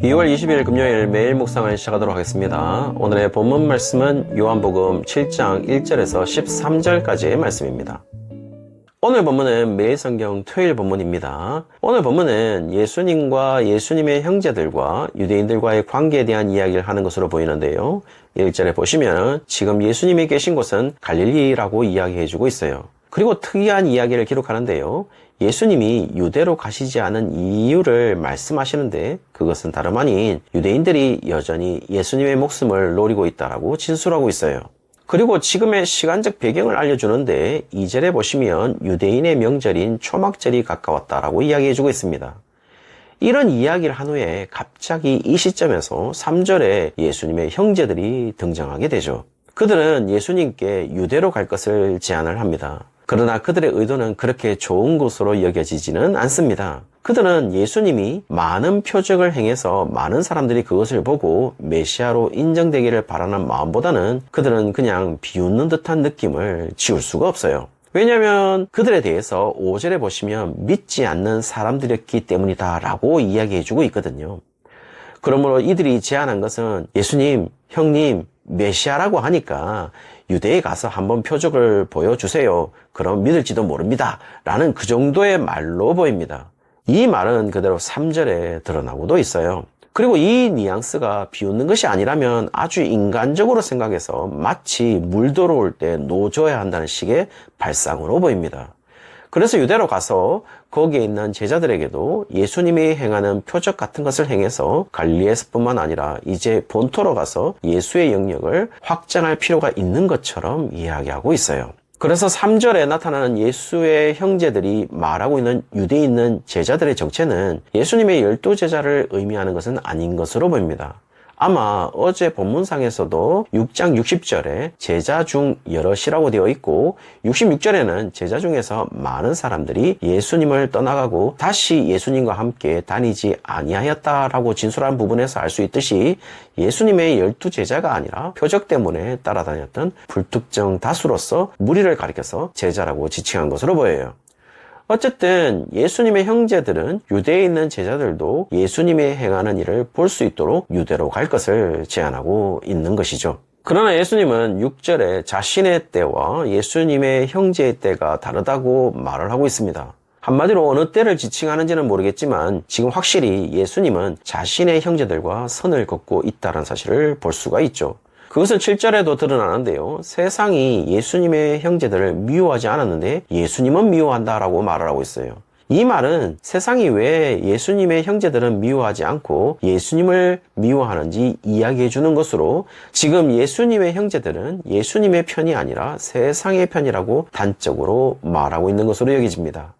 2월 20일 금요일 매일 묵상을 시작하도록 하겠습니다. 오늘의 본문 말씀은 요한복음 7장 1절에서 13절까지의 말씀입니다. 오늘 본문은 매일 성경 토요일 본문입니다. 오늘 본문은 예수님과 예수님의 형제들과 유대인들과의 관계에 대한 이야기를 하는 것으로 보이는데요. 1절에 보시면 지금 예수님이 계신 곳은 갈릴리라고 이야기해주고 있어요. 그리고 특이한 이야기를 기록하는데요. 예수님이 유대로 가시지 않은 이유를 말씀하시는데 그것은 다름 아닌 유대인들이 여전히 예수님의 목숨을 노리고 있다라고 진술하고 있어요. 그리고 지금의 시간적 배경을 알려주는데 2절에 보시면 유대인의 명절인 초막절이 가까웠다라고 이야기해주고 있습니다. 이런 이야기를 한 후에 갑자기 이 시점에서 3절에 예수님의 형제들이 등장하게 되죠. 그들은 예수님께 유대로 갈 것을 제안을 합니다. 그러나 그들의 의도는 그렇게 좋은 것으로 여겨지지는 않습니다. 그들은 예수님이 많은 표적을 행해서 많은 사람들이 그것을 보고 메시아로 인정되기를 바라는 마음보다는 그들은 그냥 비웃는 듯한 느낌을 지울 수가 없어요. 왜냐하면 그들에 대해서 5절에 보시면 믿지 않는 사람들이었기 때문이다 라고 이야기해주고 있거든요. 그러므로 이들이 제안한 것은 예수님, 형님, 메시아라고 하니까 유대에 가서 한번 표적을 보여주세요. 그럼 믿을지도 모릅니다. 라는 그 정도의 말로 보입니다. 이 말은 그대로 3절에 드러나고도 있어요. 그리고 이 뉘앙스가 비웃는 것이 아니라면 아주 인간적으로 생각해서 마치 물 들어올 때 노져야 한다는 식의 발상으로 보입니다. 그래서 유대로 가서 거기에 있는 제자들에게도 예수님이 행하는 표적 같은 것을 행해서 갈릴리에서뿐만 아니라 이제 본토로 가서 예수의 영역을 확장할 필요가 있는 것처럼 이야기하고 있어요. 그래서 3절에 나타나는 예수의 형제들이 말하고 있는 유대에 있는 제자들의 정체는 예수님의 12제자를 의미하는 것은 아닌 것으로 보입니다. 아마 어제 본문상에서도 6장 60절에 제자 중 여럿이라고 되어 있고 66절에는 제자 중에서 많은 사람들이 예수님을 떠나가고 다시 예수님과 함께 다니지 아니하였다라고 진술한 부분에서 알 수 있듯이 예수님의 12제자가 아니라 표적 때문에 따라다녔던 불특정 다수로서 무리를 가리켜서 제자라고 지칭한 것으로 보여요. 어쨌든 예수님의 형제들은 유대에 있는 제자들도 예수님이 행하는 일을 볼 수 있도록 유대로 갈 것을 제안하고 있는 것이죠. 그러나 예수님은 6절에 자신의 때와 예수님의 형제의 때가 다르다고 말을 하고 있습니다. 한마디로 어느 때를 지칭하는지는 모르겠지만 지금 확실히 예수님은 자신의 형제들과 선을 긋고 있다는 사실을 볼 수가 있죠. 그것은 7절에도 드러나는데요. 세상이 예수님의 형제들을 미워하지 않았는데 예수님은 미워한다라고 말을 하고 있어요. 이 말은 세상이 왜 예수님의 형제들은 미워하지 않고 예수님을 미워하는지 이야기해 주는 것으로 지금 예수님의 형제들은 예수님의 편이 아니라 세상의 편이라고 단적으로 말하고 있는 것으로 여겨집니다.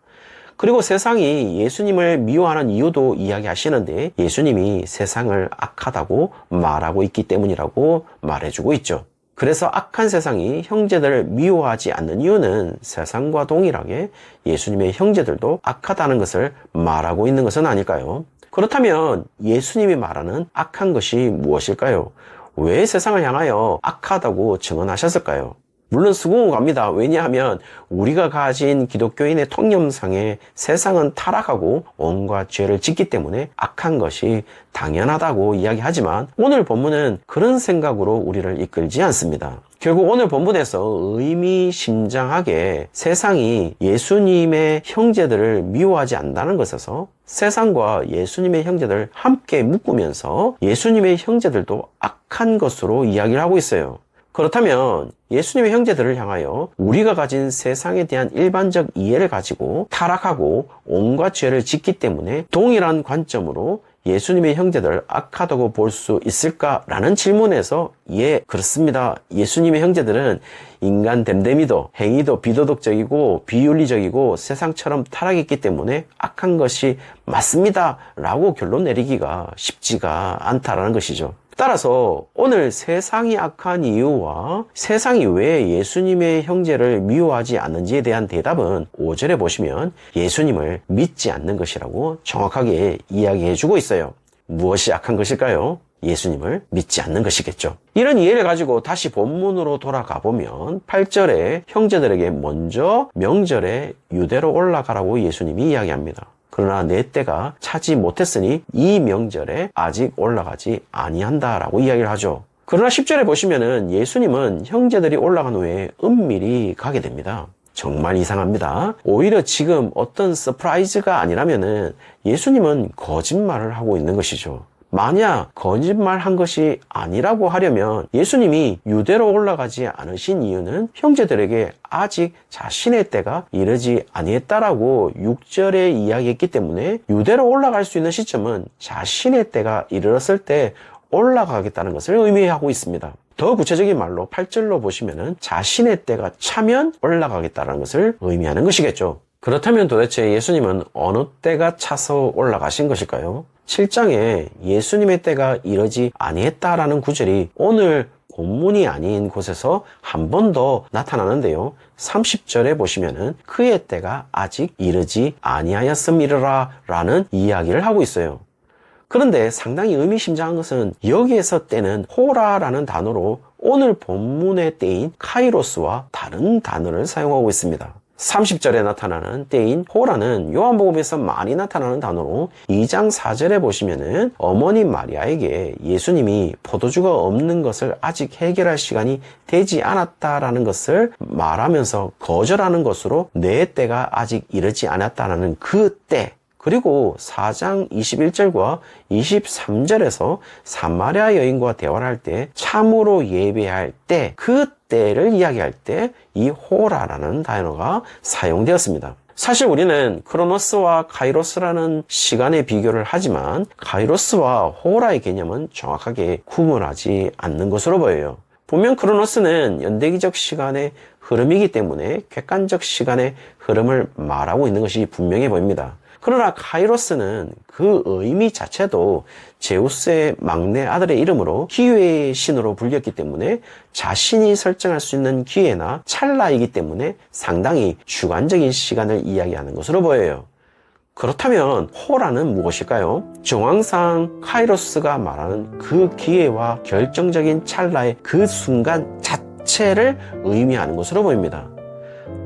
그리고 세상이 예수님을 미워하는 이유도 이야기하시는데 예수님이 세상을 악하다고 말하고 있기 때문이라고 말해주고 있죠. 그래서 악한 세상이 형제들을 미워하지 않는 이유는 세상과 동일하게 예수님의 형제들도 악하다는 것을 말하고 있는 것은 아닐까요? 그렇다면 예수님이 말하는 악한 것이 무엇일까요? 왜 세상을 향하여 악하다고 증언하셨을까요? 물론 수긍은 갑니다. 왜냐하면 우리가 가진 기독교인의 통념상에 세상은 타락하고 온갖 죄를 짓기 때문에 악한 것이 당연하다고 이야기하지만 오늘 본문은 그런 생각으로 우리를 이끌지 않습니다. 결국 오늘 본문에서 의미심장하게 세상이 예수님의 형제들을 미워하지 않는다는 것에서 세상과 예수님의 형제들을 함께 묶으면서 예수님의 형제들도 악한 것으로 이야기를 하고 있어요. 그렇다면 예수님의 형제들을 향하여 우리가 가진 세상에 대한 일반적 이해를 가지고 타락하고 온갖 죄를 짓기 때문에 동일한 관점으로 예수님의 형제들을 악하다고 볼 수 있을까라는 질문에서 예, 그렇습니다. 예수님의 형제들은 인간 됨됨이도 행위도 비도덕적이고 비윤리적이고 세상처럼 타락했기 때문에 악한 것이 맞습니다 라고 결론 내리기가 쉽지가 않다라는 것이죠. 따라서 오늘 세상이 악한 이유와 세상이 왜 예수님의 형제를 미워하지 않는지에 대한 대답은 5절에 보시면 예수님을 믿지 않는 것이라고 정확하게 이야기해주고 있어요. 무엇이 악한 것일까요? 예수님을 믿지 않는 것이겠죠. 이런 이해를 가지고 다시 본문으로 돌아가 보면 8절에 형제들에게 먼저 명절에 유대로 올라가라고 예수님이 이야기합니다. 그러나 내 때가 차지 못했으니 이 명절에 아직 올라가지 아니한다라고 이야기를 하죠. 그러나 10절에 보시면은 예수님은 형제들이 올라간 후에 은밀히 가게 됩니다. 정말 이상합니다. 오히려 지금 어떤 서프라이즈가 아니라면은 예수님은 거짓말을 하고 있는 것이죠. 만약 거짓말한 것이 아니라고 하려면 예수님이 유대로 올라가지 않으신 이유는 형제들에게 아직 자신의 때가 이르지 아니했다라고 6절에 이야기했기 때문에 유대로 올라갈 수 있는 시점은 자신의 때가 이르렀을 때 올라가겠다는 것을 의미하고 있습니다. 더 구체적인 말로 8절로 보시면은 자신의 때가 차면 올라가겠다는 것을 의미하는 것이겠죠. 그렇다면 도대체 예수님은 어느 때가 차서 올라가신 것일까요? 7장에 예수님의 때가 이르지 아니했다라는 구절이 오늘 본문이 아닌 곳에서 한 번 더 나타나는데요. 30절에 보시면은 그의 때가 아직 이르지 아니하였음이라 라는 이야기를 하고 있어요. 그런데 상당히 의미심장한 것은 여기에서 때는 호라라는 단어로 오늘 본문의 때인 카이로스와 다른 단어를 사용하고 있습니다. 30절에 나타나는 때인 호라는 요한복음에서 많이 나타나는 단어로 2장 4절에 보시면은 어머니 마리아에게 예수님이 포도주가 없는 것을 아직 해결할 시간이 되지 않았다라는 것을 말하면서 거절하는 것으로 내 때가 아직 이르지 않았다라는 그 때, 그리고 4장 21절과 23절에서 사마리아 여인과 대화를 할 때 참으로 예배할 때, 그 때를 이야기할 때 이 호라라는 단어가 사용되었습니다. 사실 우리는 크로노스와 카이로스라는 시간의 비교를 하지만 카이로스와 호라의 개념은 정확하게 구분하지 않는 것으로 보여요. 분명 크로노스는 연대기적 시간의 흐름이기 때문에 객관적 시간의 흐름을 말하고 있는 것이 분명해 보입니다. 그러나 카이로스는 그 의미 자체도 제우스의 막내 아들의 이름으로 기회의 신으로 불렸기 때문에 자신이 설정할 수 있는 기회나 찰나이기 때문에 상당히 주관적인 시간을 이야기하는 것으로 보여요. 그렇다면 호라는 무엇일까요? 정황상 카이로스가 말하는 그 기회와 결정적인 찰나의 그 순간 자체를 의미하는 것으로 보입니다.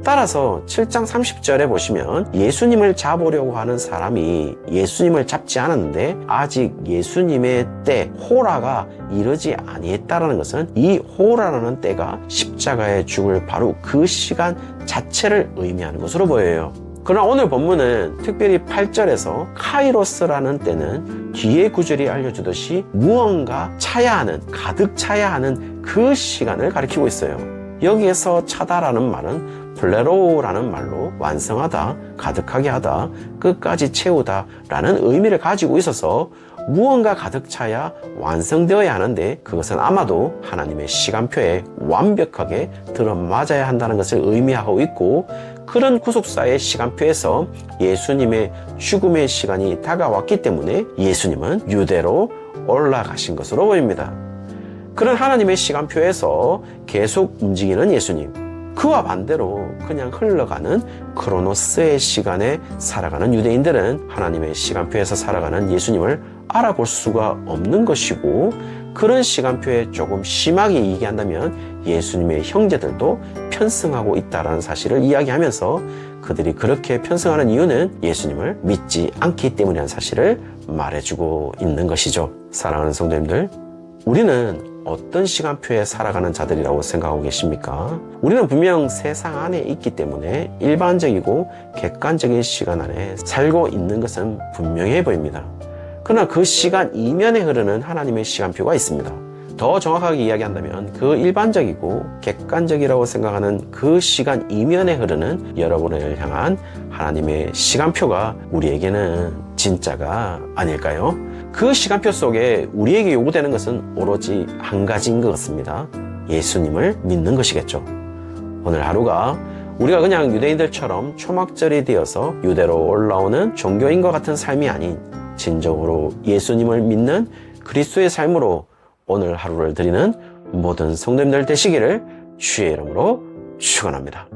따라서 7장 30절에 보시면 예수님을 잡으려고 하는 사람이 예수님을 잡지 않았는데 아직 예수님의 때 호라가 이르지 아니했다라는 것은 이 호라라는 때가 십자가에 죽을 바로 그 시간 자체를 의미하는 것으로 보여요. 그러나 오늘 본문은 특별히 8절에서 카이로스라는 때는 뒤에 구절이 알려주듯이 무언가 차야 하는, 가득 차야 하는 그 시간을 가리키고 있어요. 여기에서 차다라는 말은 플레로라는 말로 완성하다, 가득하게 하다, 끝까지 채우다 라는 의미를 가지고 있어서 무언가 가득 차야 완성되어야 하는데 그것은 아마도 하나님의 시간표에 완벽하게 들어맞아야 한다는 것을 의미하고 있고, 그런 구속사의 시간표에서 예수님의 죽음의 시간이 다가왔기 때문에 예수님은 유대로 올라가신 것으로 보입니다. 그런 하나님의 시간표에서 계속 움직이는 예수님, 그와 반대로 그냥 흘러가는 크로노스의 시간에 살아가는 유대인들은 하나님의 시간표에서 살아가는 예수님을 알아볼 수가 없는 것이고, 그런 시간표에 조금 심하게 얘기한다면 예수님의 형제들도 편승하고 있다는 사실을 이야기하면서 그들이 그렇게 편승하는 이유는 예수님을 믿지 않기 때문이라는 사실을 말해주고 있는 것이죠. 사랑하는 성도님들, 우리는 어떤 시간표에 살아가는 자들이라고 생각하고 계십니까? 우리는 분명 세상 안에 있기 때문에 일반적이고 객관적인 시간 안에 살고 있는 것은 분명해 보입니다. 그러나 그 시간 이면에 흐르는 하나님의 시간표가 있습니다. 더 정확하게 이야기한다면 그 일반적이고 객관적이라고 생각하는 그 시간 이면에 흐르는 여러분을 향한 하나님의 시간표가 우리에게는 진짜가 아닐까요? 그 시간표 속에 우리에게 요구되는 것은 오로지 한 가지인 것 같습니다. 예수님을 믿는 것이겠죠. 오늘 하루가 우리가 그냥 유대인들처럼 초막절이 되어서 유대로 올라오는 종교인과 같은 삶이 아닌 진정으로 예수님을 믿는 그리스도의 삶으로 오늘 하루를 드리는 모든 성도님들 되시기를 주의 이름으로 축원합니다.